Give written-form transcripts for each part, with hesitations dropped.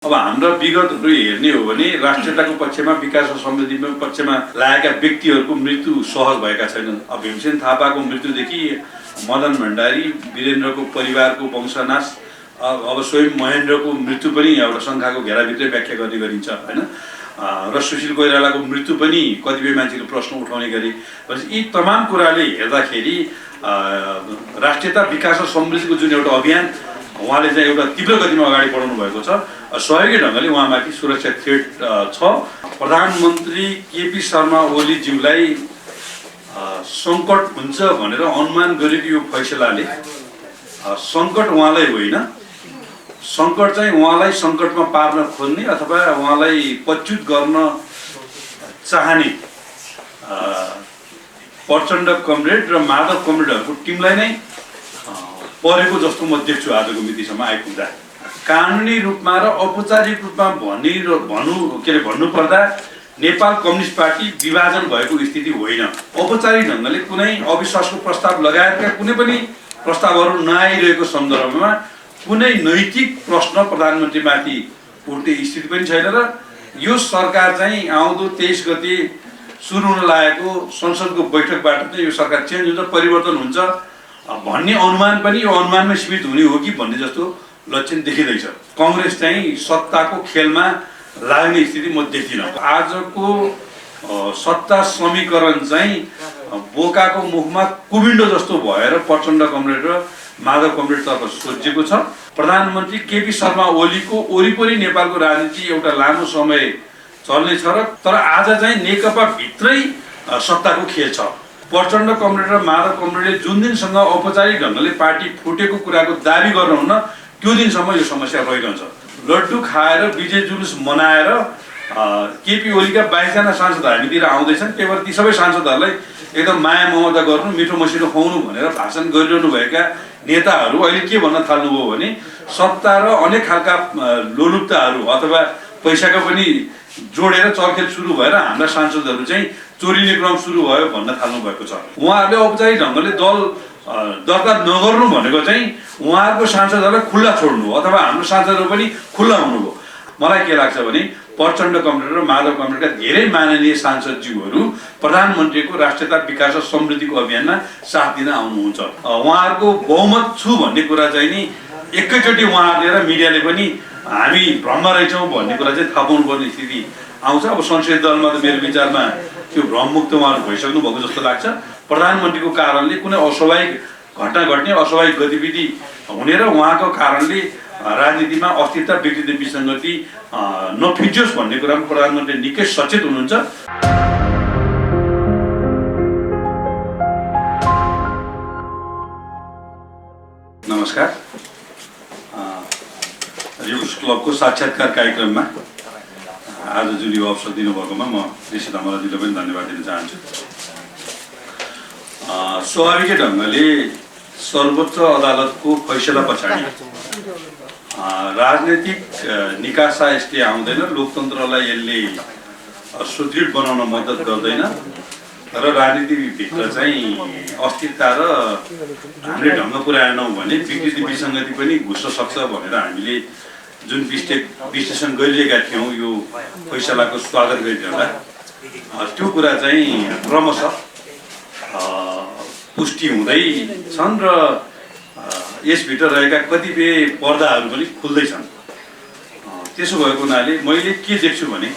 अब हाम्रो विगतहरु हेर्ने हो भने राष्ट्रियताको पक्षमा विकास र समृद्धिको पक्षमा लागेका व्यक्तिहरूको मृत्यु सहज भएका छैनन्। अब भीमसेन थापाको मृत्युदेखि मदन भण्डारी वीरेन्द्रको परिवारको वंशनाश, अब स्वयं महेन्द्रको मृत्यु पनि एउटा शङ्काको घेराभित्रै व्याख्या गर्ने गरिन्छ हैन। र सुशील कोइरालाको मृत्यु पनि कतिपय मान्छेले प्रश्न उठाउने गरी यी तमाम कुराले हेर्दाखेरि राष्ट्रियता विकास र समृद्धिको जुन एउटा अभियान उहाँले चाहिँ एउटा तीव्र गतिमा अगाडि बढाउनु भएको छ। सहयोगी ढङ्गले उहाँमाथि सुरक्षा थ्रेट छ। प्रधानमन्त्री केपी शर्मा ओलीज्यूलाई सङ्कट हुन्छ भनेर अनुमान गरेको यो फैसलाले सङ्कट उहाँलाई होइन, सङ्कट चाहिँ उहाँलाई सङ्कटमा पार्न खोज्ने अथवा उहाँलाई पच्युत गर्न चाहने प्रचण्ड कमरेड र माधव कमरेडहरूको टिमलाई नै परेको जस्तो म देख्छु आजको मितिसम्म आइपुग्दा। कानुनी रूपमा र औपचारिक रूपमा भन्नुपर्दा नेपाल कम्युनिस्ट पार्टी विभाजन भएको स्थिति होइन। औपचारिक ढङ्गले कुनै अविश्वासको प्रस्ताव लगायतका कुनै पनि प्रस्तावहरू नआइरहेको सन्दर्भमा कुनै नैतिक प्रश्न प्रधानमन्त्रीमाथि उठ्ने स्थिति पनि छैन र यो सरकार चाहिँ आउँदो 23 गते सुरु हुन लागेको संसदको बैठकबाट चाहिँ यो सरकार चेन्ज हुन्छ, परिवर्तन हुन्छ भन्ने अनुमान पनि यो अनुमानमै सीमित हुने हो कि भन्ने जस्तो लक्षण देखिँदैछ। कांग्रेस चाहिँ सत्ताको खेलमा लाग्ने स्थिति म देख्दिनँ। आजको सत्ता समीकरण चाहिँ बोकाको मुखमा कुबिन्डो जस्तो भएर प्रचण्ड कमरेड र माधव कमरेडतर्फ सोचिएको छ। प्रधानमन्त्री केपी शर्मा ओलीको वरिपरि नेपालको राजनीति एउटा लामो समय चल्नेछ र तर आज चाहिँ नेकपा भित्रै सत्ताको खेल छ। प्रचण्ड कमरेड र माधव कमरेडले जुन दिनसँग औपचारिक ढङ्गले पार्टी फुटेको कुराको दाबी गर्नुहुन्न त्यो दिनसम्म यो समस्या रहिरहन्छ। लड्डु खाएर विजय जुलुस मनाएर केपी ओलीका 22 जना सांसद हामीतिर आउँदैछन्। त्यही भएर ती सबै सांसदहरूलाई एकदम माया ममता गर्नु, मिठो मसिनो खुवाउनु भनेर भाषण गरिरहनु भएका नेताहरू अहिले के भन्न थाल्नुभयो भने सत्ता र अनेक खालका लोलुप्ताहरू अथवा पैसाको पनि जोडेर चलखेल सुरु भएर हाम्रा सांसदहरू चाहिँ चोरिने क्रम सुरु भयो भन्न थाल्नु भएको छ। उहाँहरूले औपचारिक ढङ्गले दल दर्ता नगर्नु भनेको चाहिँ उहाँहरूको सांसदहरूलाई खुल्ला छोड्नु हो अथवा हाम्रो सांसदहरू पनि खुल्ला हुनु हो। मलाई के लाग्छ भने प्रचण्ड कमरेड र माधव कमरेडका धेरै माननीय सांसदज्यूहरू प्रधानमन्त्रीको राष्ट्रियता विकास र समृद्धिको अभियानमा साथ दिन आउनुहुन्छ। उहाँहरूको बहुमत छु भन्ने कुरा चाहिँ नि एकैचोटि उहाँहरूले र मिडियाले पनि हामी भ्रममा रहेछौँ भन्ने कुरा चाहिँ थाहा पाउनुपर्ने स्थिति आउँछ। अब संसदीय दलमा त मेरो विचारमा त्यो भ्रममुक्त उहाँहरू भइसक्नु भएको जस्तो लाग्छ। प्रधानमन्त्रीको कारणले कुनै अस्वाभाविक घटना घट्ने, अस्वाभाविक गतिविधि हुने र उहाँको कारणले राजनीतिमा अस्थिरता, व्यक्तिगत विसङ्गति नफिजियोस् भन्ने कुरामा प्रधानमन्त्री निकै सचेत हुनुहुन्छ। नमस्कार। न्युज क्लबको साक्षात्कार कार्यक्रममा आज जुन यो अवसर दिनुभएकोमा म ऋषि धमलाजीलाई पनि धन्यवाद दिन चाहन्छु। स्वाभाविक ढङ्गले सर्वोच्च अदालतको फैसला पछाडि राजनीतिक निकासा यसले आउँदैन, लोकतन्त्रलाई यसले सुदृढ बनाउन मद्दत गर्दैन र राजनीतिभित्र चाहिँ अस्थिरता र हामीले ढङ्ग पुर्याएनौँ भने विकृति विसङ्गति पनि घुस्न सक्छ भनेर हामीले जुन विश्लेषण गरिरहेका थियौँ यो फैसलाको स्वागत गरिरहँदा त्यो कुरा चाहिँ क्रमशः पुष्टि हुँदै छन् र यसभित्र रहेका कतिपय पर्दाहरू पनि खुल्दैछन्। त्यसो भएको हुनाले मैले के देख्छु भने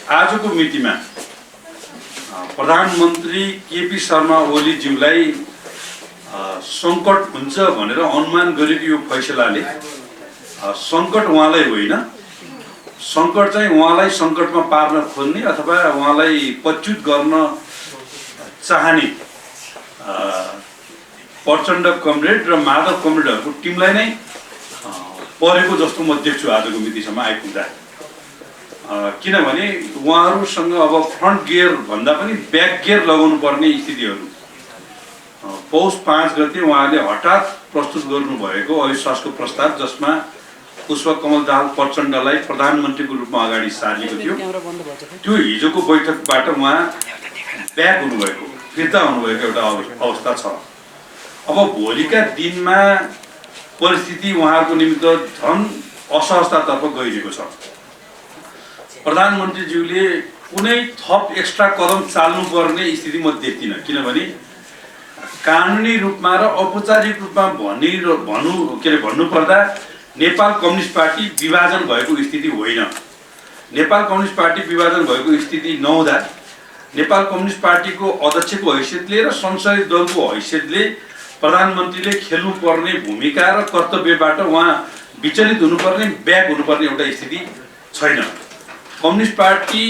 आजको मितिमा प्रधानमन्त्री केपी शर्मा ओलीज्यूलाई सङ्कट हुन्छ भनेर अनुमान गरेको यो फैसलाले सङ्कट उहाँलाई होइन, सङ्कट चाहिँ उहाँलाई सङ्कटमा पार्न खोज्ने अथवा उहाँलाई पच्युत गर्न चाहने प्रचण्ड कमरेड र माधव कमरेडहरूको टिमलाई नै परेको जस्तो म देख्छु आजको मितिसम्म आइपुग्दा। किनभने उहाँहरूसँग अब फ्रन्ट गियर भन्दा पनि ब्याक गियर लगाउनु पर्ने स्थितिहरू पौष 5 गते उहाँले हठात प्रस्तुत गर्नुभएको अविश्वासको प्रस्ताव जसमा पुष्पकमल दाहाल प्रचण्डलाई प्रधानमन्त्रीको रूपमा अगाडि सारिएको थियो, त्यो हिजोको बैठकबाट उहाँ ब्याक हुनुभएको, फिर्ता हुनुभएको एउटा अवस्था छ। अब भोलिका दिनमा परिस्थिति उहाँहरूको निमित्त झन् असहजतातर्फ गइरहेको छ। प्रधानमन्त्रीज्यूले कुनै थप एक्स्ट्रा कदम चाल्नुपर्ने स्थिति म देख्दिनँ, किनभने कानुनी रूपमा र औपचारिक रूपमा भन्नुपर्दा नेपाल कम्युनिस्ट पार्टी विभाजन भएको स्थिति होइन। नेपाल कम्युनिस्ट पार्टी विभाजन भएको स्थिति नहुँदा नेपाल कम्युनिस्ट पार्टीको अध्यक्षको हैसियतले र संसदीय दलको हैसियतले प्रधानमन्त्रीले खेल्नुपर्ने भूमिका र कर्तव्यबाट उहाँ विचलित हुनुपर्ने, ब्याक हुनुपर्ने एउटा स्थिति छैन। कम्युनिस्ट पार्टी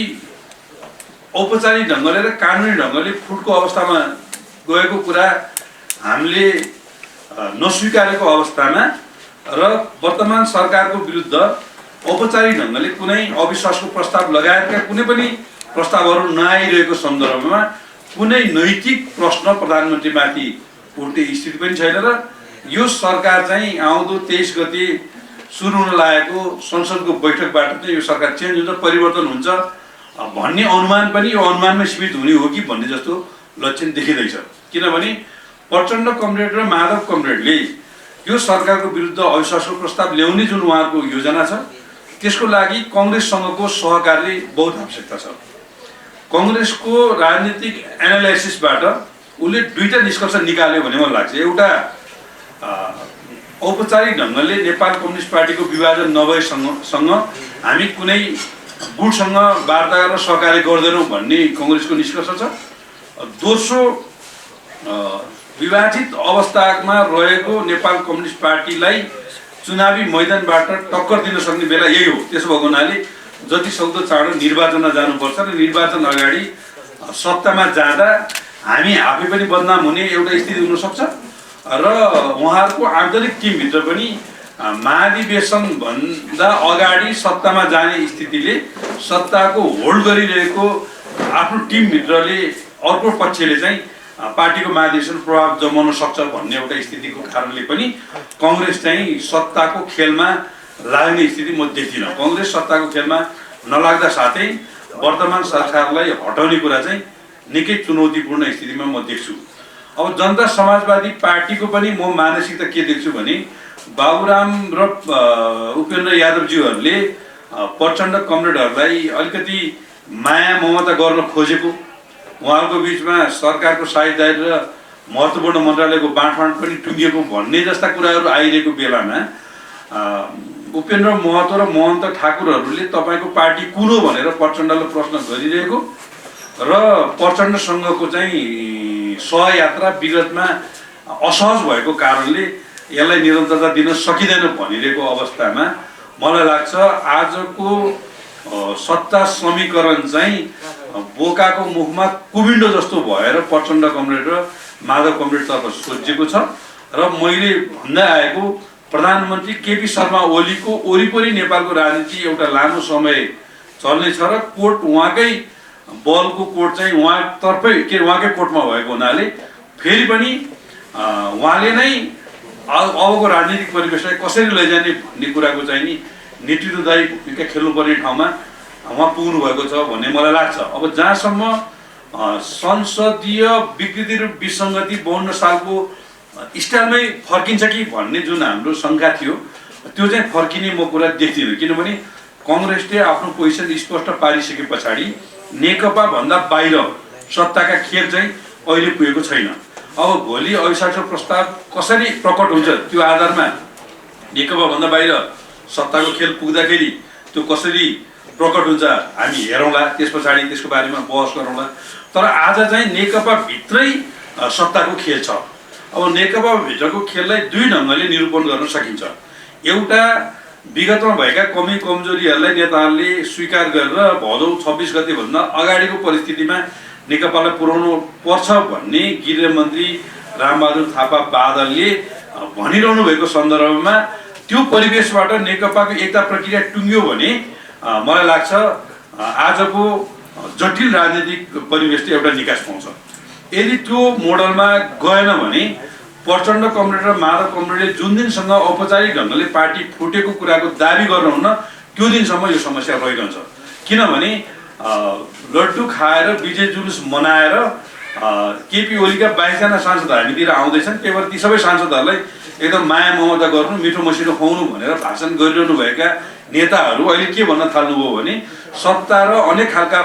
औपचारिक ढङ्गले र कानुनी ढङ्गले फुटको अवस्थामा गएको कुरा हामीले नस्वीकारेको अवस्थामा र वर्तमान सरकारको विरुद्ध औपचारिक ढङ्गले कुनै अविश्वासको प्रस्ताव लगायतका कुनै पनि प्रस्तावहरू नआइरहेको सन्दर्भमा कुनै नैतिक प्रश्न प्रधानमन्त्रीमाथि उठ्ने स्थिति पनि छैन र यो सरकार चाहिँ आउँदो 23 गते सुरु हुन लागेको संसदको बैठकबाट चाहिँ यो सरकार चेन्ज हुन्छ, परिवर्तन हुन्छ भन्ने अनुमान पनि यो अनुमानमै सीमित हुने हो कि भन्ने जस्तो लक्षण देखिँदैछ। किनभने प्रचण्ड कमरेड र माधव कमरेडले यो सरकारको विरुद्ध अविश्वासको प्रस्ताव ल्याउने जुन उहाँहरूको योजना छ त्यसको लागि कङ्ग्रेससँगको सहकार्य बहुत आवश्यकता छ। कङ्ग्रेसको राजनीतिक एनालाइसिसबाट उसले दुईटा निष्कर्ष निकाल्यो भने मलाई लाग्छ। एउटा, औपचारिक ढङ्गले नेपाल कम्युनिस्ट पार्टीको विभाजन नभएसँग हामी कुनै गुटसँग वार्ता र सहकार्य गर्दैनौँ भन्ने कङ्ग्रेसको निष्कर्ष छ। दोस्रो, विभाजित अवस्थामा रहेको नेपाल कम्युनिस्ट पार्टीलाई चुनावी मैदानबाट टक्कर दिन सक्ने बेला यही हो। त्यसो भएको हुनाले जति सक्दो चाँडो निर्वाचनमा जानुपर्छ र निर्वाचन अगाडि सत्तामा जाँदा हामी आफै पनि बदनाम हुने एउटा स्थिति हुनसक्छ र उहाँहरूको आन्तरिक टिमभित्र पनि महाधिवेशनभन्दा अगाडि सत्तामा जाने स्थितिले सत्ताको होल्ड गरिरहेको आफ्नो टिमभित्रले अर्को पक्षले चाहिँ पार्टीको महाधिवेशन प्रभाव जमाउन सक्छ भन्ने एउटा स्थितिको कारणले पनि कङ्ग्रेस चाहिँ सत्ताको खेलमा लाग्ने स्थिति म देख्दिनँ। कङ्ग्रेस सत्ताको खेलमा नलाग्दा साथै वर्तमान सरकारलाई हटाउने कुरा चाहिँ निकै चुनौतीपूर्ण स्थितिमा म देख्छु। अब जनता समाजवादी पार्टीको पनि म मानसिकता के देख्छु भने बाबुराम र उपेन्द्र यादवज्यूहरूले प्रचण्ड कमरेडहरूलाई अलिकति माया ममता गर्न खोजेको, उहाँहरूको बिचमा सरकारको साझेदारी र महत्त्वपूर्ण मन्त्रालयको बाँडफाँड पनि टुङ्गिएको भन्ने जस्ता कुराहरू आइरहेको बेलामा उपेन्द्र महतो र महन्त ठाकुरहरूले तपाईँको पार्टी कुन हो भनेर प्रचण्डलाई प्रश्न गरिरहेको र प्रचण्डसँगको चाहिँ सहयात्रा विगतमा असहज भएको कारणले यसलाई निरन्तरता दिन सकिँदैन भनिरहेको अवस्थामा मलाई लाग्छ आजको सत्ता समीकरण चाहिँ बोकाको मुखमा कुबिन्डो जस्तो भएर प्रचण्ड कमरेड र माधव कमरेडतर्फ सोचिएको छ र मैले भन्दै आएको प्रधानमन्त्री केपी शर्मा ओलीको वरिपरि नेपालको राजनीति एउटा लामो समय चल्नेछ र कोर्ट उहाँकै बलको कोर्ट चाहिँ उहाँकै कोर्टमा भएको हुनाले फेरि पनि उहाँले नै अबको राजनीतिक परिवेशलाई कसरी लैजाने भन्ने कुराको चाहिँ नि नेतृत्वदायी भूमिका खेल्नुपर्ने ठाउँमा उहाँ पुग्नु भएको छ भन्ने मलाई लाग्छ। अब जहाँसम्म संसदीय विकृति र विसङ्गति 52 सालको स्टाइलमै फर्किन्छ कि भन्ने जुन हाम्रो शङ्का थियो त्यो चाहिँ फर्किने म कुरा देख्दिनँ। किनभने कङ्ग्रेसले आफ्नो पोजिसन स्पष्ट पारिसके पछाडि नेकपा भन्दा बाहिर सत्ताका खेल चाहिँ अहिले पुगेको छैन। अब भोलि अविश्वासको प्रस्ताव कसरी प्रकट हुन्छ त्यो आधारमा नेकपा भन्दा बाहिर सत्ताको खेल पुग्दाखेरि त्यो कसरी प्रकट हुन्छ हामी हेरौँला, त्यस पछाडि त्यसको बारेमा बहस गरौँला। तर आज चाहिँ नेकपा भित्रै सत्ताको खेल छ। अब नेकपा भित्रको खेललाई दुई ढङ्गले निरूपण गर्न सकिन्छ। एउटा, विगतमा भएका कमी कमजोरीहरूलाई नेताहरूले स्वीकार गरेर भदौ 26 गते भन्दा अगाडिको परिस्थितिमा नेकपालाई पुर्याउनु पर्छ भन्ने गृहमन्त्री रामबहादुर थापा बादलले भनिरहनु भएको सन्दर्भमा त्यो परिवेशबाट नेकपाको एकता प्रक्रिया टुङ्ग्यो भने मलाई लाग्छ आजको जटिल राजनीतिक परिवेशले एउटा निकास पाउँछ। यदि त्यो मोडलमा गएन भने प्रचण्ड कमरेड र माधव कमरेडले जुन दिनसँग औपचारिक ढङ्गले पार्टी फुटेको कुराको दाबी गर्नुहुन्न त्यो दिनसम्म यो समस्या रहिरहन्छ। किनभने लड्डु खाएर विजय जुलुस मनाएर केपी ओलीका 22 जना सांसद हामीतिर आउँदैछन्। केवल ती सबै सांसदहरूलाई एकदम माया ममता गर्नु, मिठो मसिनो खुवाउनु भनेर भाषण गरिरहनु भएका नेताहरू अहिले के भन्न थाल्नुभयो भने सत्ता र अनेक खालका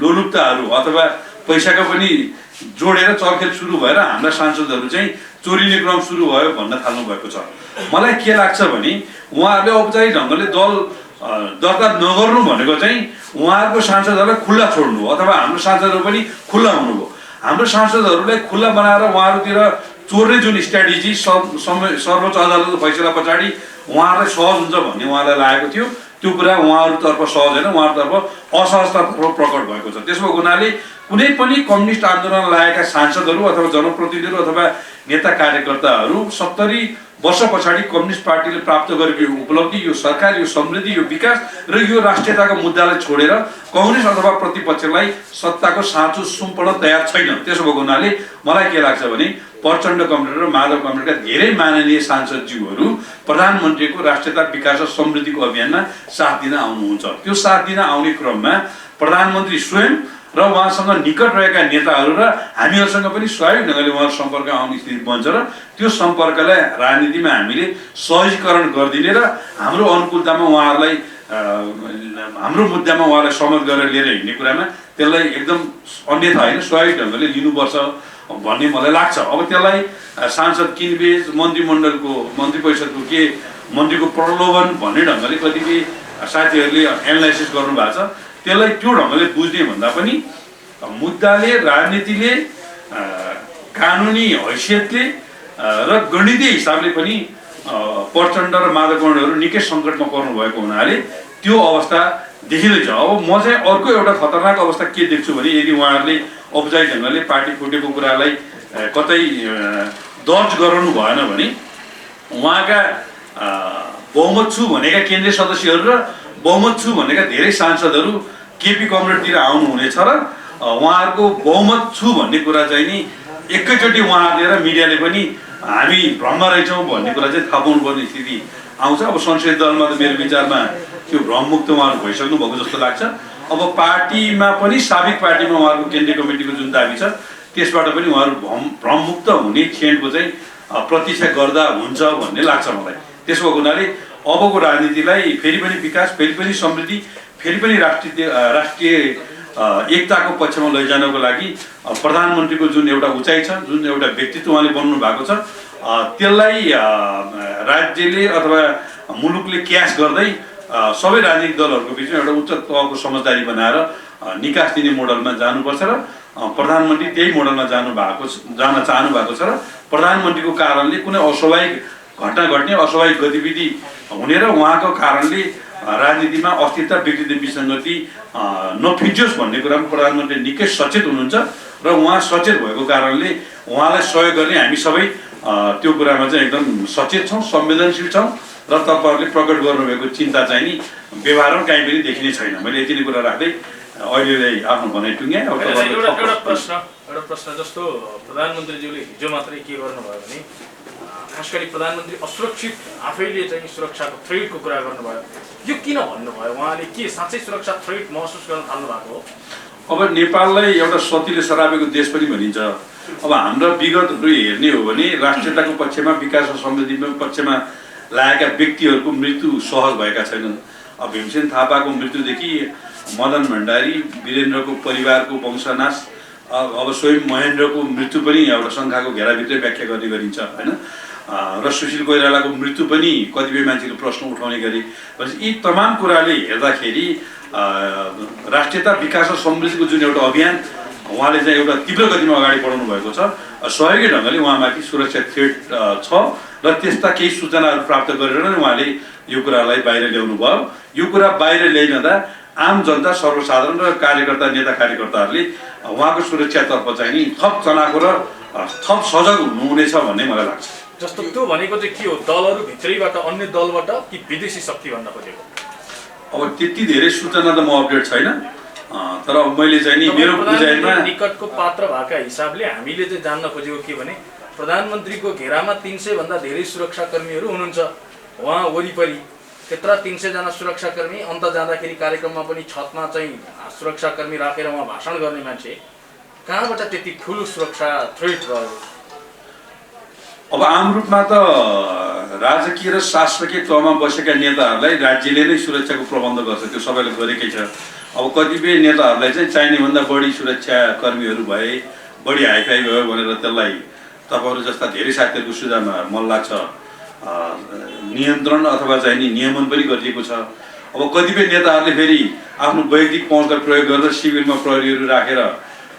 लोलुप्ताहरू अथवा पैसाको पनि जोडेर चलखेल सुरु भएर हाम्रा सांसदहरू चाहिँ चोरिने क्रम सुरु भयो भन्न थाल्नु भएको छ। मलाई के लाग्छ भने उहाँहरूले औपचारिक ढङ्गले दल दर्ता नगर्नु भनेको चाहिँ उहाँहरूको सांसदहरूलाई खुल्ला छोड्नु हो अथवा हाम्रो सांसदहरू पनि खुल्ला हुनुभयो। हाम्रो सांसदहरूलाई खुल्ला बनाएर उहाँहरूतिर चोर्ने जुन स्ट्राटेजी सर्वोच्च अदालतको फैसला पछाडि उहाँहरूलाई सहज हुन्छ भन्ने उहाँलाई लागेको थियो, त्यो कुरा उहाँहरूतर्फ सहज होइन, उहाँहरूतर्फ असहजतातर्फ प्रकट भएको छ। त्यसको हुनाले कुनै पनि कम्युनिस्ट आन्दोलन लागेका सांसदहरू अथवा जनप्रतिनिधिहरू अथवा नेता कार्यकर्ताहरू 70 वर्ष पछाडि कम्युनिस्ट पार्टीले प्राप्त गरेको यो उपलब्धि, यो सरकार, यो समृद्धि, यो विकास र यो राष्ट्रियताको मुद्दालाई छोडेर कम्युनिस्ट अथवा प्रतिपक्षलाई सत्ताको साँचो सुम्पन तयार छैन। त्यसो भएको हुनाले मलाई के लाग्छ भने प्रचण्ड कमरेड र माधव कमरेडका धेरै माननीय सांसदज्यूहरू प्रधानमन्त्रीको राष्ट्रियता विकास र समृद्धिको अभियानमा साथ दिन आउनुहुन्छ। त्यो साथ दिन आउने क्रममा प्रधानमन्त्री स्वयं र उहाँसँग निकट रहेका नेताहरू र हामीहरूसँग पनि स्वाभाविक ढङ्गले उहाँहरू सम्पर्क आउने स्थिति बन्छ र त्यो सम्पर्कलाई राजनीतिमा हामीले सहजीकरण गरिदिने र हाम्रो अनुकूलतामा उहाँहरूलाई हाम्रो मुद्दामा उहाँलाई सहमत गरेर लिएर हिँड्ने कुरामा त्यसलाई एकदम अन्यथा होइन स्वाभाविक ढङ्गले लिनुपर्छ भन्ने मलाई लाग्छ। अब त्यसलाई सांसद किनबेच, मन्त्रीमण्डलको मन्त्री परिषदको के मन्त्रीको प्रलोभन भन्ने ढङ्गले कतिपय साथीहरूले एनालाइसिस गर्नुभएको छ। त्यसलाई त्यो ढङ्गले बुझ्ने भन्दा पनि मुद्दाले, राजनीतिले, कानुनी हैसियतले र गणितीय हिसाबले पनि प्रचण्ड र माधव कमरेडहरू निकै सङ्कटमा पर्नु भएको हुनाले त्यो अवस्था देखिँदैछ। अब म चाहिँ अर्को एउटा खतरनाक अवस्था के देख्छु भने यदि उहाँहरूले औपचारिक ढङ्गले पार्टी फुटेको कुरालाई कतै दर्ज गराउनु भएन भने उहाँका बहुमत छु भनेका केन्द्रीय सदस्यहरू र बहुमत छु भनेका धेरै सांसदहरू केपी कमरेडतिर आउनुहुनेछ र उहाँहरूको बहुमत छु भन्ने कुरा चाहिँ नि एकैचोटि उहाँहरूले र मिडियाले पनि हामी भ्रममा रहेछौँ भन्ने कुरा चाहिँ थाहा पाउनुपर्ने स्थिति आउँछ। अब संसदीय दलमा त मेरो विचारमा त्यो भ्रममुक्त उहाँहरू भइसक्नु भएको जस्तो लाग्छ। अब पार्टीमा पनि साबिक पार्टीमा उहाँहरूको केन्द्रीय कमिटीको जुन दाबी छ त्यसबाट पनि उहाँहरू भ्रममुक्त हुने क्षणको चाहिँ प्रतीक्षा गर्दा हुन्छ भन्ने लाग्छ मलाई। त्यसको हुनाले अबको राजनीतिलाई फेरि पनि विकास, फेरि पनि समृद्धि, फेरि पनि राष्ट्रिय एकताको पक्षमा लैजानको लागि प्रधानमन्त्रीको जुन एउटा उचाइ छ, जुन एउटा व्यक्तित्व उहाँले बन्नु भएको छ, त्यसलाई राज्यले अथवा मुलुकले क्यास गर्दै सबै राजनीतिक दलहरूको बिचमा एउटा उच्च तहको समझदारी बनाएर निकास दिने मोडलमा जानुपर्छ र प्रधानमन्त्री त्यही मोडलमा जान चाहनु भएको छ र प्रधानमन्त्रीको कारणले कुनै अस्वाभाविक घटना घट्ने, अस्वाभाविक गतिविधि हुने र उहाँको कारणले राजनीतिमा अस्थिरता, विकृति, विसङ्गति नफिजियोस् भन्ने कुरामा प्रधानमन्त्री निकै सचेत हुनुहुन्छ र उहाँ सचेत भएको कारणले उहाँलाई सहयोग गर्ने हामी सबै त्यो कुरामा चाहिँ एकदम सचेत छौँ, संवेदनशील छौँ र तपाईँहरूले प्रकट गर्नुभएको चिन्ता चाहिँ नि व्यवहारमा कहीँ पनि देखिने छैन। मैले यति नै कुरा राख्दै अहिले आफ्नो भनाइ टुङ्ग्याएँ। एउटा प्रश्न जस्तो प्रधानमन्त्रीज्यूले हिजो मात्रै के गर्नुभयो भने खास गरी प्रधानमन्त्री असुरक्षित आफैले चाहिँ सुरक्षाको थ्रेटको कुरा गर्नुभयो। यो किन भन्नुभयो? उहाँले के साँच्चै सुरक्षा थ्रेट महसुस गर्न थाल्नु भएको हो? अब नेपाललाई एउटा सतीले सरापेको देश पनि भनिन्छ। अब हाम्रो विगतहरू हेर्ने हो भने राष्ट्रियताको पक्षमा, विकास र समृद्धिको पक्षमा लागेका व्यक्तिहरूको मृत्यु सहज भएका छैनन्। अब भीमसेन थापाको मृत्युदेखि मदन भण्डारी, वीरेन्द्रको परिवारको वंशनाश, अब स्वयं महेन्द्रको मृत्यु पनि एउटा शङ्काको घेराभित्रै व्याख्या गर्ने गरिन्छ होइन। र सुशील कोइरालाको मृत्यु पनि कतिपय मान्छेले प्रश्न उठाउने गरे। यी तमाम कुराले हेर्दाखेरि राष्ट्रियता, विकास र समृद्धिको जुन एउटा अभियान उहाँले चाहिँ एउटा तीव्र गतिमा अगाडि बढाउनु भएको छ, सहयोगी ढङ्गले उहाँमाथि सुरक्षा थ्रेट छ र त्यस्ता केही सूचनाहरू प्राप्त गरेर नै उहाँले यो कुरालाई बाहिर ल्याउनु भयो। यो कुरा बाहिर ल्याइरहँदा आम जनता, सर्वसाधारण र कार्यकर्ता, नेता कार्यकर्ताहरूले उहाँको सुरक्षातर्फ चाहिँ नि थप चनाखो र थप सजग हुनुहुनेछ भन्ने मलाई लाग्छ। जस्तो त्यो भनेको चाहिँ के हो? दलहरू भित्रैबाट, अन्य दलबाट कि विदेशी शक्ति भन्न खोजेको? अब त्यति धेरै सूचना त म अपडेट छैन, तर मैले चाहिँ नि मेरो बुझाइमा निकटको पात्र भएका हिसाबले हामीले चाहिँ जान्न खोजेको के भने प्रधानमन्त्रीको घेरामा 300 भन्दा धेरै सुरक्षाकर्मीहरू हुनुहुन्छ। उहाँ वरिपरि त्यत्रा 300 जना सुरक्षाकर्मी, अन्त जाँदाखेरि कार्यक्रममा पनि छतमा चाहिँ सुरक्षाकर्मी राखेर उहाँ भाषण गर्ने मान्छे, कहाँबाट त्यति ठुलो सुरक्षा थ्रेट रह्यो? अब आम रूपमा त राजकीय र शासकीय तहमा बसेका नेताहरूलाई राज्यले नै सुरक्षाको प्रबन्ध गर्छ, त्यो सबैले गरेकै छ। अब कतिपय नेताहरूलाई चाहिँ चाहिने भन्दा बढी सुरक्षा कर्मीहरू भए, बढी हाइफाई भयो भनेर त्यसलाई तपाईँहरू जस्ता धेरै साथीहरूको सुझावमा मलाई लाग्छ नियन्त्रण अथवा चाहिँ नि नियमन पनि गरिएको छ। अब कतिपय नेताहरूले फेरि आफ्नो वैयक्तिक पहुँचलाई प्रयोग गरेर सिभिलमा प्रहरीहरू राखेर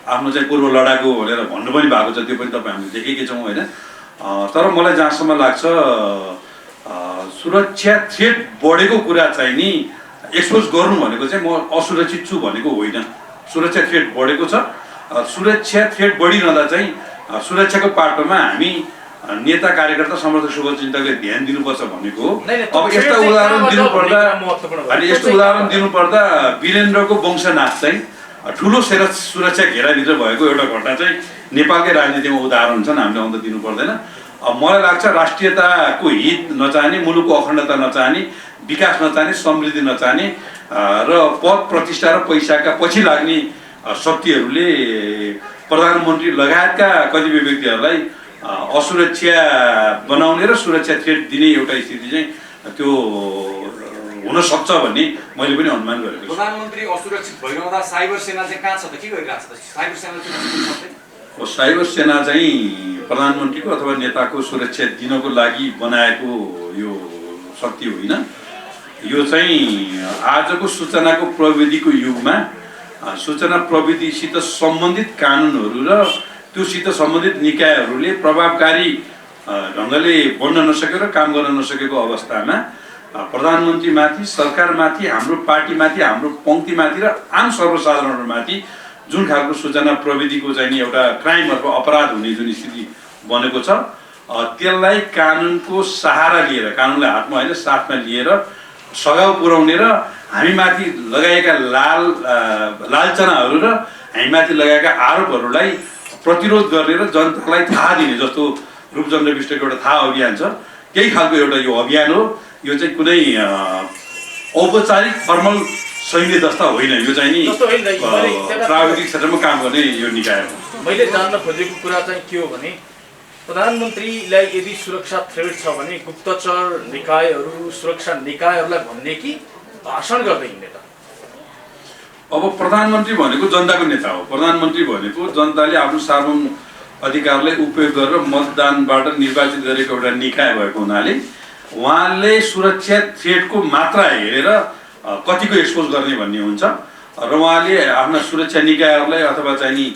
आफ्नो चाहिँ पूर्व लडाकु भनेर भन्नु पनि भएको छ, त्यो पनि तपाईँ हामीले देखेकै छौँ होइन। तर मलाई जहाँसम्म लाग्छ सुरक्षा थ्रेट बढेको कुरा चाहिँ नि एक्सपोज गर्नु भनेको चाहिँ म असुरक्षित छु भनेको होइन। सुरक्षा थ्रेट बढेको छ। सुरक्षा थ्रेट बढिरहँदा चाहिँ सुरक्षाको पाटोमा हामी नेता कार्यकर्ता समर्थक शुभचिन्तकले ध्यान दिनुपर्छ भनेको हो। अब यस्ता उदाहरण दिनुपर्दा वीरेन्द्रको वंशनाथ चाहिँ ठुलो सुरक्षा घेराभित्र भएको एउटा घटना चाहिँ नेपालकै राजनीतिमा उदाहरण छन्, हामीले अन्त दिनु पर्दैन। मलाई लाग्छ राष्ट्रियताको हित नचाहने, मुलुकको अखण्डता नचाहने, विकास नचाहने, समृद्धि नचाहने र पद प्रतिष्ठा र पैसाका पछि लाग्ने शक्तिहरूले प्रधानमन्त्री लगायतका कतिपय व्यक्तिहरूलाई असुरक्षा बनाउने र सुरक्षा थ्रेट दिने एउटा स्थिति चाहिँ त्यो हुन सक्छ भन्ने मैले पनि अनुमान गरेको छु। प्रधानमन्त्री असुरक्षित भइरहँदा साइबर सेना चाहिँ कहाँ छ त, के गरिरहेको छ त? साइबर सेना चाहिँ साइबर सेना चाहिँ प्रधानमन्त्रीको अथवा नेताको सुरक्षा दिनको लागि बनाएको यो शक्ति होइन। यो चाहिँ आजको सूचनाको प्रविधिको युगमा सूचना प्रविधिसित सम्बन्धित कानुनहरू र त्योसित सम्बन्धित निकायहरूले प्रभावकारी ढङ्गले बन्न नसकेर काम गर्न नसकेको अवस्थामा प्रधानमन्त्रीमाथि, सरकारमाथि, हाम्रो पार्टीमाथि, हाम्रो पङ्क्तिमाथि र आम सर्वसाधारणहरूमाथि जुन खालको सूचना प्रविधिको चाहिँ नि एउटा क्राइम अथवा अपराध हुने जुन स्थिति बनेको छ त्यसलाई कानुनको सहारा लिएर, कानुनलाई हातमा होइन साथमा लिएर सघाउ पुर्याउने र हामीमाथि लगाएका लालचनाहरू र हामीमाथि लगाएका आरोपहरूलाई प्रतिरोध गर्ने र जनतालाई थाहा दिने, जस्तो रूपचन्द्र विष्टको एउटा थाहा अभियान छ, त्यही खालको एउटा यो अभियान हो। यो चाहिँ कुनै औपचारिक फर्मल सैन्य दस्ता होइन, यो चाहिँ नि प्राविधिक क्षेत्रमा काम गर्ने यो निकाय हो। मैले जान्न खोजेको कुरा चाहिँ के हो भने प्रधानमन्त्रीलाई यदि सुरक्षा थ्रेट छ भने गुप्तचर निकायहरू, सुरक्षा निकायहरूलाई भन्ने कि भाषण गर्दै हिँड्ने त? अब प्रधानमन्त्री भनेको जनताको नेता हो। प्रधानमन्त्री भनेको जनताले आफ्नो सार्वभौम अधिकारलाई उपयोग गरेर मतदानबाट निर्वाचित गरेको एउटा निकाय भएको हुनाले उहाँले सुरक्षा थ्रेटको मात्रा हेरेर कतिको एक्सपोज गर्ने भन्ने हुन्छ र उहाँले आफ्ना सुरक्षा निकायहरूलाई अथवा चाहिँ नि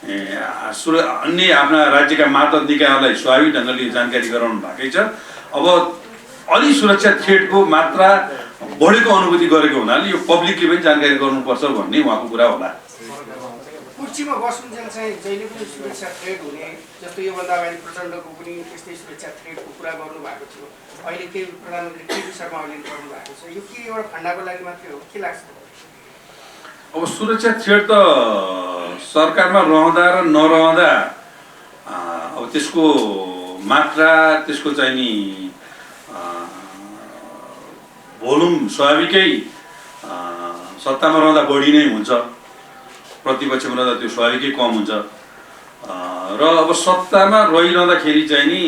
अन्य आफ्ना राज्यका मातहत निकायहरूलाई स्वाभाविक ढङ्गले जानकारी गराउनु भएकै छ। अब अलि सुरक्षा थ्रेटको मात्रा बढेको अनुभूति गरेको हुनाले यो पब्लिकले पनि जानकारी गर्नुपर्छ भन्ने उहाँको कुरा होला। कुर्सीमा बस्नुन्जेल चाहिँ जहिले पनि सुरक्षा थ्रेट हुने, जस्तो योभन्दा अगाडि प्रचण्डको पनि त्यस्तै सुरक्षा थ्रेटको कुरा गर्नुभएको थियो। अहिले केही प्रधानमन्त्री केपी शर्मा ओलीले गर्नुभएको छ। यो के एउटा फन्डाको लागि मात्रै हो, के लाग्छ? अब सुरक्षा थ्रेट त सरकारमा रहँदा र नरहँदा अब त्यसको मात्रा, त्यसको चाहिँ नि भोल्युम स्वाभाविकै सत्तामा रहँदा बढी नै हुन्छ, प्रतिपक्षमा रहँदा त्यो स्वाभाविकै कम हुन्छ र अब सत्तामा रहिरहँदाखेरि चाहिँ नि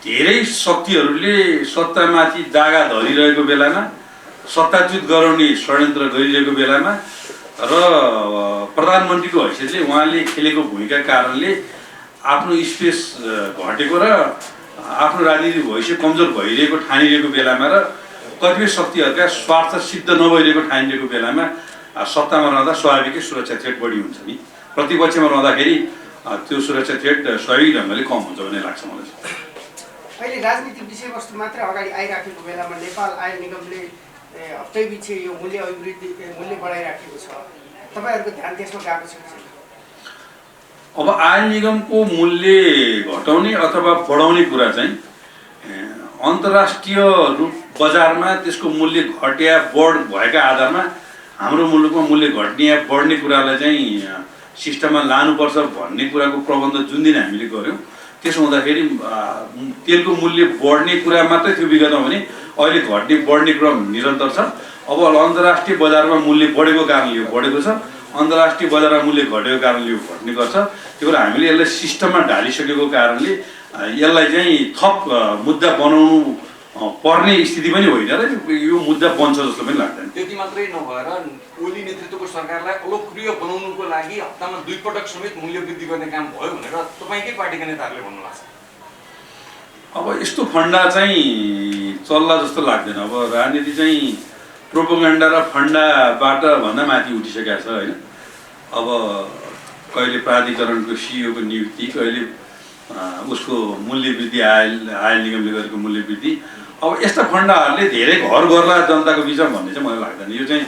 धेरै शक्तिहरूले सत्तामाथि दागा धरिरहेको बेलामा, सत्ताच्युत गराउने षड्यन्त्र गरिरहेको बेलामा र प्रधानमन्त्रीको हैसियतले उहाँले खेलेको भूमिका कारणले आफ्नो स्पेस घटेको र आफ्नो राजनीतिक भविष्य कमजोर भइरहेको ठानिरहेको बेलामा र कतिपय शक्तिहरूका स्वार्थ सिद्ध नभइरहेको ठानिरहेको बेलामा सत्तामा रहँदा स्वाभाविकै सुरक्षा थ्रेट बढी हुन्छ नि। प्रतिपक्षमा रहँदाखेरि त्यो सुरक्षा थ्रेट स्वाभाविक ढङ्गले कम हुन्छ भन्ने लाग्छ मलाई। अहिले राजनीतिक विषयवस्तु मात्र अगाडि आइराखेको बेलामा नेपाल आयल निगमले हप्तै पछि यो मूल्य बढाइराखेको छ। तपाईँहरूको ध्यान त्यसमा गएको छ? अब आयल निगमको मूल्य घटाउने अथवा बढाउने कुरा चाहिँ अन्तर्राष्ट्रिय रूप बजारमा त्यसको मूल्य घट्या बढ भएका आधारमा हाम्रो मुलुकमा मूल्य घट्ने या बढ्ने कुरालाई चाहिँ सिस्टममा लानुपर्छ भन्ने कुराको प्रबन्ध जुन दिन हामीले गऱ्यौँ, त्यसो हुँदाखेरि तेलको मूल्य बढ्ने कुरा मात्रै थियो विगतमा भने अहिले घट्ने बढ्ने क्रम निरन्तर छ। अब अन्तर्राष्ट्रिय बजारमा मूल्य बढेको कारणले यो बढेको छ। अन्तर्राष्ट्रिय बजारमा मूल्य घटेको कारणले यो घट्ने गर्छ। त्यो भएर हामीले यसलाई सिस्टममा ढालिसकेको कारणले यसलाई चाहिँ थप मुद्दा बनाउनु पर्ने स्थिति पनि होइन र यो मुद्दा बन्छ जस्तो पनि लाग्दैन। त्यति मात्रै नभएर ओली नेतृत्वको सरकारलाई अलोकप्रिय बनाउनुको लागि हप्तामा 2 पटक समेत मूल्य वृद्धि गर्ने काम भयो भनेर तपाईँकै पार्टीका नेताहरूले भन्नुभएको छ। अब यस्तो फन्डा चाहिँ चल्ला जस्तो लाग्दैन। अब राजनीति चाहिँ प्रोपोगन्डा र फन्डाबाट भन्दा माथि उठिसकेको छ होइन। अब कहिले प्राधिकरणको सिइओको नियुक्ति, कहिले उसको मूल्य वृद्धि आयल निगमले गरेको मूल्य वृद्धि, अब यस्ता फन्डाहरूले धेरै घर गर्ला जनताको बिचमा भन्ने चाहिँ मलाई लाग्दैन। यो चाहिँ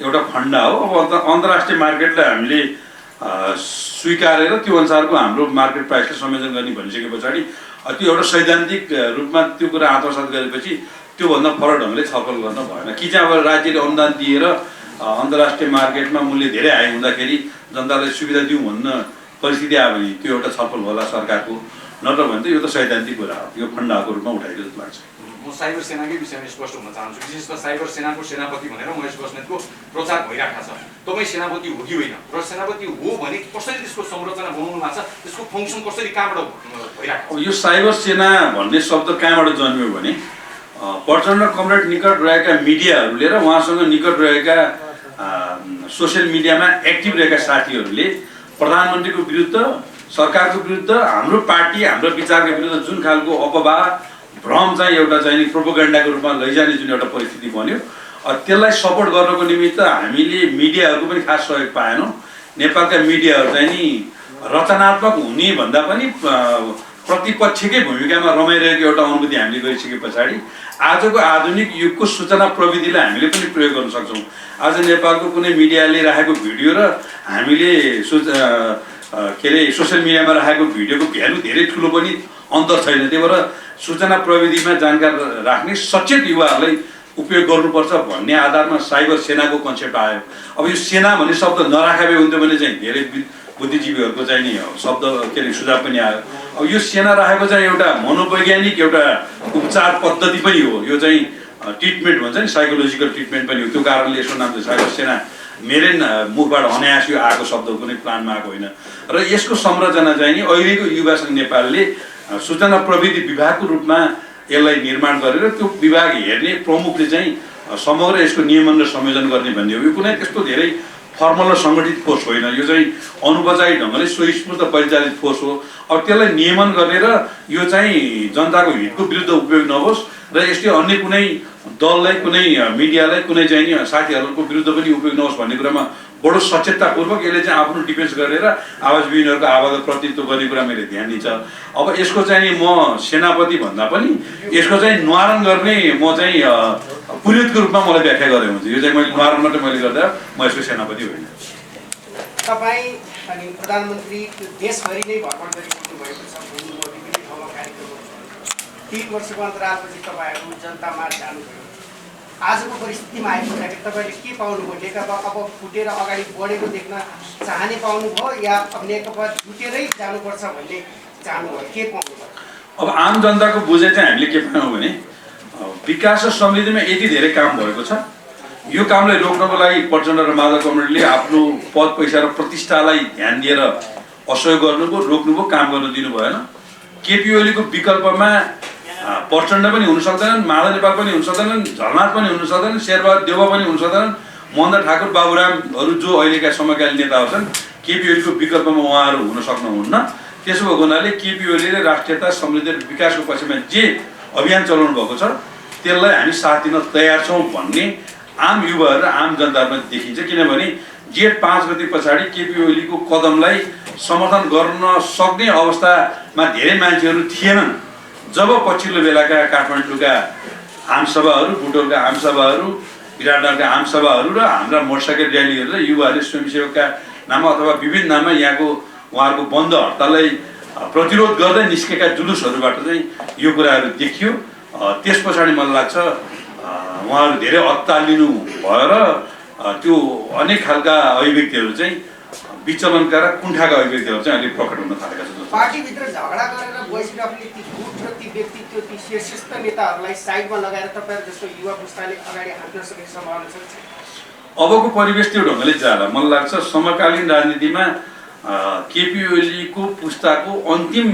एउटा फन्डा हो। अब अन्तर्राष्ट्रिय मार्केटलाई हामीले स्वीकारेर त्यो अनुसारको हाम्रो मार्केट प्राइसले संयोजन गर्ने भनिसके पछाडि त्यो एउटा सैद्धान्तिक रूपमा त्यो कुरा आत्मसात गरेपछि त्योभन्दा फरक ढङ्गले छलफल गर्न भएन कि चाहिँ अब राज्यले अनुदान दिएर अन्तर्राष्ट्रिय मार्केटमा मूल्य धेरै हाई हुँदाखेरि जनतालाई सुविधा दिउँ भन्न परिस्थिति आयो भने त्यो एउटा छलफल होला सरकारको, नत्र भने त यो त सैद्धान्तिक कुरा हो, यो फन्डाको रूपमा उठाएको जस्तो लाग्छ। म साइबर सेनाकै विषयमा स्पष्ट हुन चाहन्छु। विशेष त साइबर सेनाको सेनापति भनेर महेश बस्नेतको प्रचार भइरहेको छ। तपाईँ सेनापति हो कि होइन र सेनापति हो भने कसरी त्यसको संरचना बनाउनु भएको छ, त्यसको फङ्सन कसरी कहाँबाट भइरहेको छ? यो साइबर सेना भन्ने शब्द कहाँबाट जन्मियो भने प्रचण्ड कमरेड निकट रहेका मिडियाहरूले र उहाँसँग निकट रहेका सोसियल मिडियामा एक्टिभ रहेका साथीहरूले प्रधानमन्त्रीको विरुद्ध, सरकारको विरुद्ध, हाम्रो पार्टी, हाम्रो विचारको विरुद्ध जुन खालको अपवाह भ्रम चाहिँ एउटा चाहिँ प्रोपोगन्डाको रूपमा लैजाने जुन एउटा परिस्थिति बन्यो, त्यसलाई सपोर्ट गर्नको निमित्त हामीले मिडियाहरूको पनि खास सहयोग पाएनौँ। नेपालका मिडियाहरू चाहिँ नि रचनात्मक हुने भन्दा पनि प्रतिपक्षकै भूमिकामा रमाइरहेको एउटा अनुभूति हामीले गरिसके पछाडि आजको आधुनिक युगको सूचना प्रविधिलाई हामीले पनि प्रयोग गर्न सक्छौँ। आज नेपालको कुनै मिडियाले राखेको भिडियो र हामीले सोसियल मिडियामा राखेको भिडियोको भ्यालु धेरै ठुलो पनि अन्तर छैन। त्यही भएर सूचना प्रविधिमा जानकार राख्ने सचेत युवाहरूलाई उपयोग गर्नुपर्छ भन्ने आधारमा साइबर सेनाको कन्सेप्ट आयो। अब यो सेना भन्ने शब्द नराखे भए हुन्थ्यो भने चाहिँ धेरै बुद्धिजीवीहरूको चाहिँ नि शब्द सुझाव पनि आयो। अब यो सेना राखेको चाहिँ एउटा मनोवैज्ञानिक एउटा उपचार पद्धति पनि हो। यो चाहिँ ट्रिटमेन्ट भन्छ नि, साइकोलोजिकल ट्रिटमेन्ट पनि हो। त्यो कारणले यसको नाम चाहिँ साइबर सेना मेरै मुखबाट अनायास यो आएको शब्द कुनै प्लानमा आएको होइन। र यसको संरचना चाहिँ नि अहिलेको युवा सङ्घ नेपालले सूचना प्रविधि विभागको रूपमा यसलाई निर्माण गरेर त्यो विभाग हेर्ने प्रमुखले चाहिँ समग्र यसको नियमन र संयोजन गर्ने भन्ने हो। यो कुनै त्यस्तो धेरै फर्मल र सङ्गठित फोर्स होइन। यो चाहिँ अनौपचारिक ढङ्गले स्वस्फूर्त परिचालित फोर्स हो। अब त्यसलाई नियमन गरेर यो चाहिँ जनताको हितको विरुद्ध उपयोग नहोस् र यसले अन्य कुनै दललाई, कुनै मिडियालाई, कुनै चाहिँ नि साथीहरूको विरुद्ध पनि उपयोग नहोस् भन्ने कुरामा बडो सचेततापूर्वक यसले चाहिँ आफ्नो डिफेन्स गरेर आवाजविहीनहरूको आवाजको प्रतिनिधित्व गर्ने कुरा मैले ध्यान दिन्छ। अब यसको चाहिँ नि म सेनापति भन्दा पनि यसको चाहिँ निवारण गर्ने म चाहिँ पुरोहितको रूपमा मलाई व्याख्या गरे हुन्छ। यो चाहिँ मैले निवारण मात्रै मैले गर्दा म यसको सेनापति होइन। तपाईँ अनि प्रधानमन्त्री देशभरि नै भ्रमण गरिसक्नु भएको छ, घुम्नुभयो, विभिन्न ठाउँमा कार्यक्रम गर्नुभयो। 3 वर्षको अन्तरालपछि तपाईँहरू जनतामा जानुभयो। आजको परिस्थितिमा आइपुग्दाखेरि तपाईँले के पाउनुभयो? नेकपा अब फुटेर अगाडि बढेको देख्न चाहने पाउनुभयो या अब नेकपा छुटेरै जानुपर्छ भन्ने चाहनुभयो? के पाउनुभयो? अब आम जनताको बुझाइ चाहिँ हामीले के पायौँ भने विकास र समृद्धिमा यति धेरै काम भएको छ। यो कामलाई रोक्नको लागि प्रचण्ड र माधव कमरेडले आफ्नो पद पैसा र प्रतिष्ठालाई ध्यान दिएर असहयोग गर्नुभयो, रोक्नुभयो, काम गर्न दिनु भएन। केपी ओलीको विकल्पमा प्रचण्ड पनि हुन सक्दैनन्, माधव नेपाल पनि हुन सक्दैनन्, झलनाथ पनि हुन सक्दैनन्, शेरबहादुर देउवा पनि हुन सक्दैनन्, महेन्द्र ठाकुर, बाबुरामहरू जो अहिलेका समकालीन नेताहरू छन्, केपी ओलीको विकल्पमा उहाँहरू हुन सक्नुहुन्न। त्यसो भएको हुनाले केपी ओलीले राष्ट्रियता, समृद्धि र विकासको पक्षमा जे अभियान चलाउनु भएको छ त्यसलाई हामी साथ दिन तयार छौँ भन्ने आम युवाहरू र आम जनतामा देखिन्छ। किनभने जेठ 5 गते पछाडि केपी ओलीको कदमलाई समर्थन गर्न सक्ने अवस्थामा धेरै मान्छेहरू थिएनन्। जब पछिल्लो बेलाका काठमाडौँका आमसभाहरू, बुटोलका आमसभाहरू, विराटनगरका आमसभाहरू र हाम्रा मोटरसाइकल र्यालीहरूले युवाहरूले स्वयंसेवकका नाममा अथवा विभिन्न नाममा यहाँको उहाँहरूको बन्द हडताललाई प्रतिरोध गर्दै निस्केका जुलुसहरूबाट चाहिँ यो कुराहरू देखियो। त्यस पछाडि मलाई लाग्छ उहाँहरू धेरै अत्तालिनु भएर त्यो अनेक खालका अभिव्यक्तिहरू चाहिँ विचलनका र कुण्ठाका अभिव्यक्तिहरू चाहिँ अहिले प्रकट हुन थालेका छन्। पार्टीभित्र झगडा गरेर बसिराख्ने ती गुट र ती व्यक्तित्व, ती शीर्षस्थ नेताहरूलाई साइडमा लगाएर तपाईँहरू जस्तो युवा पुस्ताले अगाडि हाल्न सक्ने सम्भावना छ? अबको परिवेश त्यो ढङ्गले जाला। मलाई लाग्छ समकालीन राजनीतिमा केपी ओलीको पुस्ताको अन्तिम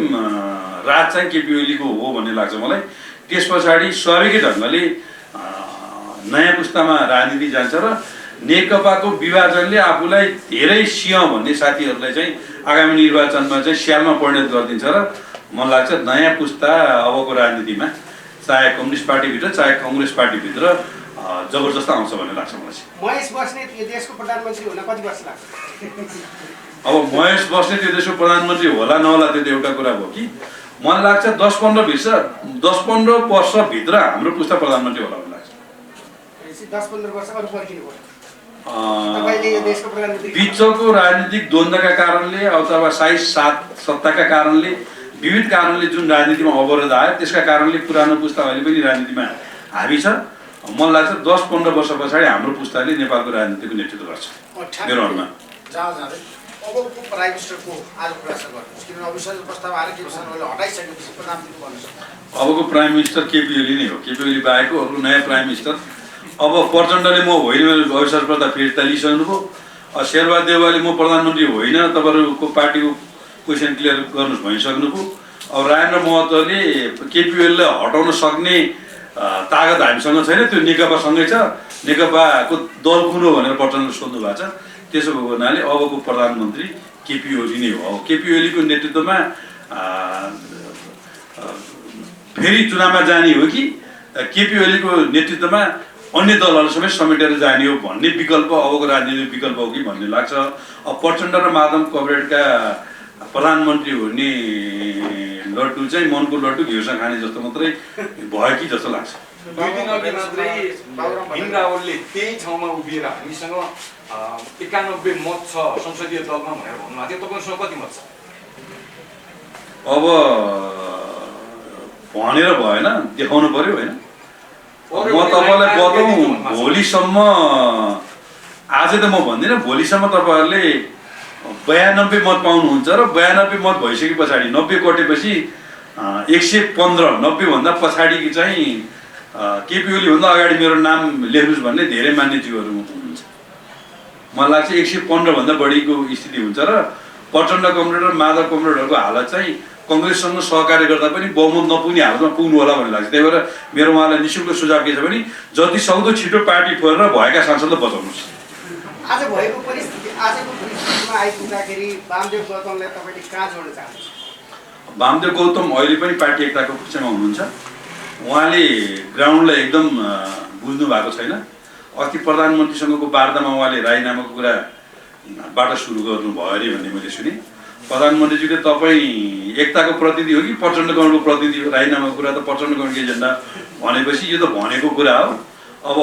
राज चाहिँ केपी ओलीको हो भन्ने लाग्छ मलाई। त्यस पछाडि स्वाभाविकै ढङ्गले नयाँ पुस्तामा राजनीति जान्छ र नेकपाको विभाजनले आफूलाई धेरै सिंह भन्ने साथीहरूलाई चाहिँ आगामी निर्वाचनमा चाहिँ स्यालमा परिणत गरिदिन्छ र मलाई लाग्छ नयाँ पुस्ता अबको राजनीतिमा चाहे कम्युनिस्ट पार्टीभित्र चाहे कङ्ग्रेस पार्टीभित्र जबरजस्त आउँछ भन्ने लाग्छ मलाई। महेश बस्नेत यो देशको प्रधानमन्त्री हुन कति वर्ष लाग्छ? अब महेश बस्नेत यो देशको प्रधानमन्त्री होला नहोला त्यो त एउटा कुरा भयो कि मलाई लाग्छ 10-15 वर्षभित्र हाम्रो पुस्ता प्रधानमन्त्री होला भन्ने लाग्छ। 10-15 वर्ष अरू पर्खिनु पर्यो। तपाईले यो देशको प्रधानमन्त्री बिचको राजनीतिक द्वन्द्वका कारणले अथवा साइज सत्ताका कारणले विविध कारणले जुन राजनीतिमा अवरोध आयो त्यसका कारणले पुरानो पुस्ता अहिले पनि राजनीतिमा हाबी छ। मलाई लाग्छ 10-15 वर्ष पछाडि हाम्रो पुस्ताले नेपालको राजनीतिको नेतृत्व गर्छ मेरो अनुमान। अबको प्राइम मिनिस्टरको आज खुलासा गर्नुहोस्, किनभने अविश्वास प्रस्ताव आएर केपी शर्माले हटाइसकेपछि प्रधानमन्त्री बन्न सक्छ। अबको प्राइम मिनिस्टर केपी ओली नै हो। केपी ओली बाहेकको अरू नयाँ प्राइम मिनिस्टर अब प्रचण्डले म होइन अविश्वास प्रस्ताव फिर्ता लिइसक्नुभयो। शेरबहादुर देउवाले म प्रधानमन्त्री होइन तपाईँहरूको पार्टीको क्वेसन क्लियर गर्नुहोस् भनिसक्नुभयो। अब राजेन्द्र महतोले केपी ओलीलाई हटाउन सक्ने तागत हामीसँग छैन, त्यो नेकपासँगै छ, नेकपाको दल कुन हो भनेर प्रचण्डले सोध्नु भएको छ। त्यसो भएको हुनाले अबको प्रधानमन्त्री केपी ओली नै हो। केपी ओलीको नेतृत्वमा फेरि चुनावमा जाने हो कि केपी ओलीको नेतृत्वमा अन्य दलहरू समेत समेटेर जाने हो भन्ने विकल्प अबको राजनीतिक विकल्प हो कि भन्ने लाग्छ। अब प्रचण्ड र माधव कमरेडका प्रधानमन्त्री हुने लड्डु चाहिँ मनको लड्डु घिउसँग खाने जस्तो मात्रै भयो कि जस्तो लाग्छ। 2 दिन अघि मात्रै भीम रावलले त्यही ठाउँमा उभिएर हामीसँग 91 मत छ संसदीय दलमा भनेर भन्नुभएको थियो। तपाईँसँग कति मत छ? अब भनेर भएन, देखाउनु पर्यो होइन। म तपाईँलाई बताउँ भोलिसम्म, आज त म भन्दिनँ, भोलिसम्म तपाईँहरूले 92 मत पाउनुहुन्छ र 92 मत भइसके पछाडि 90 कटेपछि 115 90 भन्दा पछाडि चाहिँ केपी ओली भन्दा अगाडि मेरो नाम लेख्नुहोस् भन्ने धेरै मान्यजीहरू हुनुहुन्छ। मलाई लाग्छ 115 भन्दा बढीको स्थिति हुन्छ र प्रचण्ड कमरेड र माधव कमरेडहरूको हालत चाहिँ कङ्ग्रेससँग सहकार्य गर्दा पनि बहुमत नपुग्ने हालतमा पुग्नु होला भन्ने लाग्छ। त्यही भएर मेरो उहाँलाई निःशुल्क सुझाव के छ भने जति सक्दो छिटो पार्टी फोरेर भएका सांसदलाई बचाउनुहोस्। आज भएको परिस्थिति आजको परिस्थितिमा आइपुग्दाखेरि वामदेव गौतमलाई तपाईँले कहाँ जोड्न चाहनुहुन्छ? वामदेव गौतम अहिले पनि पार्टी एकताको पक्षमा हुनुहुन्छ। उहाँले ग्राउन्डलाई एकदम बुझ्नु भएको छैन। अस्ति प्रधानमन्त्रीसँगको वार्तामा उहाँले राजीनामाको कुराबाट सुरु गर्नुभयो अरे भन्ने मैले सुने। प्रधानमन्त्रीजीले तपाईँ एकताको प्रतिनिधि हो कि प्रचण्ड गणको प्रतिनिधि हो? राजीनामाको कुरा त प्रचण्ड गणको एजेन्डा भनेपछि यो त भनेको कुरा हो। अब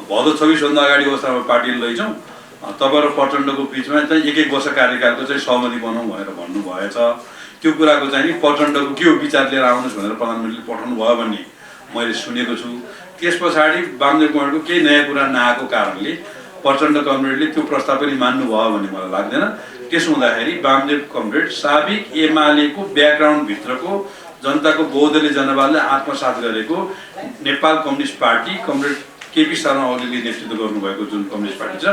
भदौ 26 भन्दा अगाडि अवस्थामा पार्टीले लैजाउँ, तपाईँ र प्रचण्डको बिचमा चाहिँ 1-1 वर्ष कार्यकालको चाहिँ सहमति बनाउँ भनेर भन्नुभएछ। त्यो कुराको चाहिँ नि प्रचण्डको के हो विचार लिएर आउनुहोस् भनेर प्रधानमन्त्रीले पठाउनु भयो भन्ने मैले सुनेको छु। त्यस पछाडि वामदेव कमरेडको केही नयाँ कुरा नआएको कारणले प्रचण्ड कमरेडले त्यो प्रस्ताव पनि मान्नु भयो भन्ने मलाई लाग्दैन। त्यसो हुँदाखेरि वामदेव कमरेड साबिक एमालेको ब्याकग्राउन्डभित्रको जनताको बहुदलीय जनवादले आत्मसात गरेको Nepal communist party comrade KP Sharma ओलीले नेतृत्व गर्नुभएको जुन कम्युनिस्ट पार्टी छ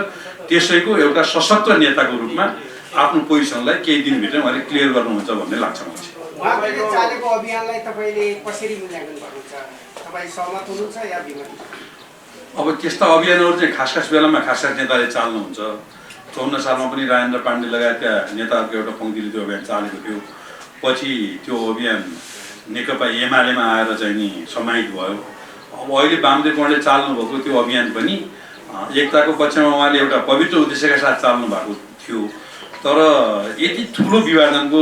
त्यसैको एउटा सशक्त नेताको रूपमा आफ्नो पोजिसनलाई केही दिनभित्र उहाँले क्लियर गर्नुहुन्छ भन्ने लाग्छ मलाई। उहाँले चालेको अभियानलाई तपाईँले कसरी मूल्याङ्कन गर्नुहुन्छ? तपाईँ सहमत हुनुहुन्छ या विमत? अब त्यस्ता अभियानहरू चाहिँ खास बेलामा खास नेताले चाल्नुहुन्छ। 54 सालमा पनि राजेन्द्र पाण्डे लगायतका नेताहरूको एउटा पङ्क्तिले त्यो अभियान चालेको थियो। पछि त्यो अभियान नेकपा एमालेमा आएर चाहिँ नि समाहित भयो। अब अहिले वामदेव कमरेडले चाल्नु भएको त्यो अभियान पनि एकताको पक्षमा उहाँले एउटा पवित्र उद्देश्यका साथ चाल्नु भएको थियो। तर यति ठुलो विभाजनको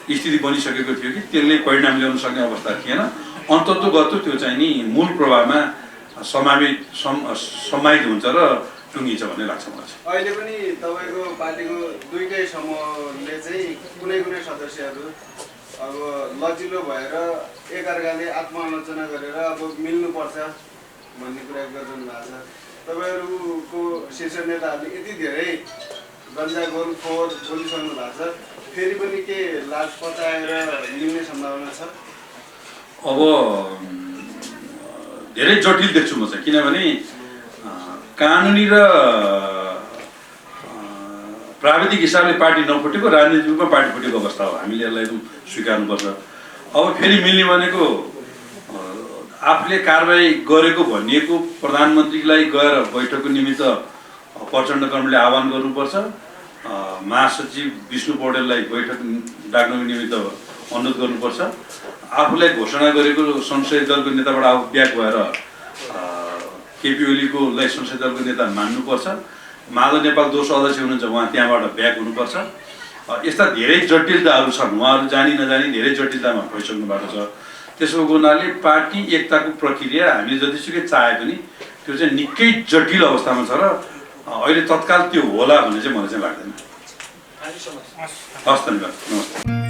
स्थिति बनिसकेको थियो कि त्यसले परिणाम ल्याउन सक्ने अवस्था थिएन। अन्ततोगत त्यो चाहिँ नि मूल प्रभावमा समाहित हुन्छ र टुङ्गिन्छ भन्ने लाग्छ मलाई। अहिले पनि तपाईँको पार्टीको दुईटै समूहले चाहिँ कुनै कुनै सदस्यहरू अब लचिलो भएर एकअर्काले आत्मालोचना गरेर अब मिल्नुपर्छ भन्ने कुरा गरिरहनु भएको छ। तपाईँहरूको शीर्ष नेताहरूले यति धेरै गन्जागोल फोहोर बोलिसक्नु भएको छ, फेरि पनि के लाज पचाएर मिल्ने सम्भावना छ? अब धेरै जटिल देख्छु म चाहिँ, किनभने कानुनी र प्राविधिक हिसाबले पार्टी नफुटेको राजनीतिक रूपमा पार्टी फुटेको अवस्था हो। हामीले यसलाई एकदम स्वीकार्नुपर्छ। अब फेरि मिल्ने भनेको आफूले कारबाही गरेको भनिएको प्रधानमन्त्रीलाई गएर बैठकको निमित्त प्रचण्ड कर्मले आह्वान गर्नुपर्छ। महासचिव विष्णु पौडेललाई बैठक डाक्नको निमित्त अनुरोध गर्नुपर्छ। आफूलाई घोषणा गरेको संसदीय दलको नेताबाट अब ब्याक भएर केपी ओलीकोलाई संसदीय दलको नेता मान्नुपर्छ। माधव नेपाल दोस्रो अध्यक्ष हुनुहुन्छ, उहाँ त्यहाँबाट ब्याक हुनुपर्छ। यस्ता धेरै जटिलताहरू छन्, उहाँहरू जानी नजानी धेरै जटिलतामा भइसक्नु भएको छ। त्यसो हुनाले पार्टी एकताको प्रक्रिया हामीले जतिसुकै चाहे पनि त्यो चाहिँ निकै जटिल अवस्थामा छ र अहिले तत्काल त्यो होला भन्ने चाहिँ मलाई चाहिँ लाग्दैन। हस्, धन्यवाद, नमस्ते।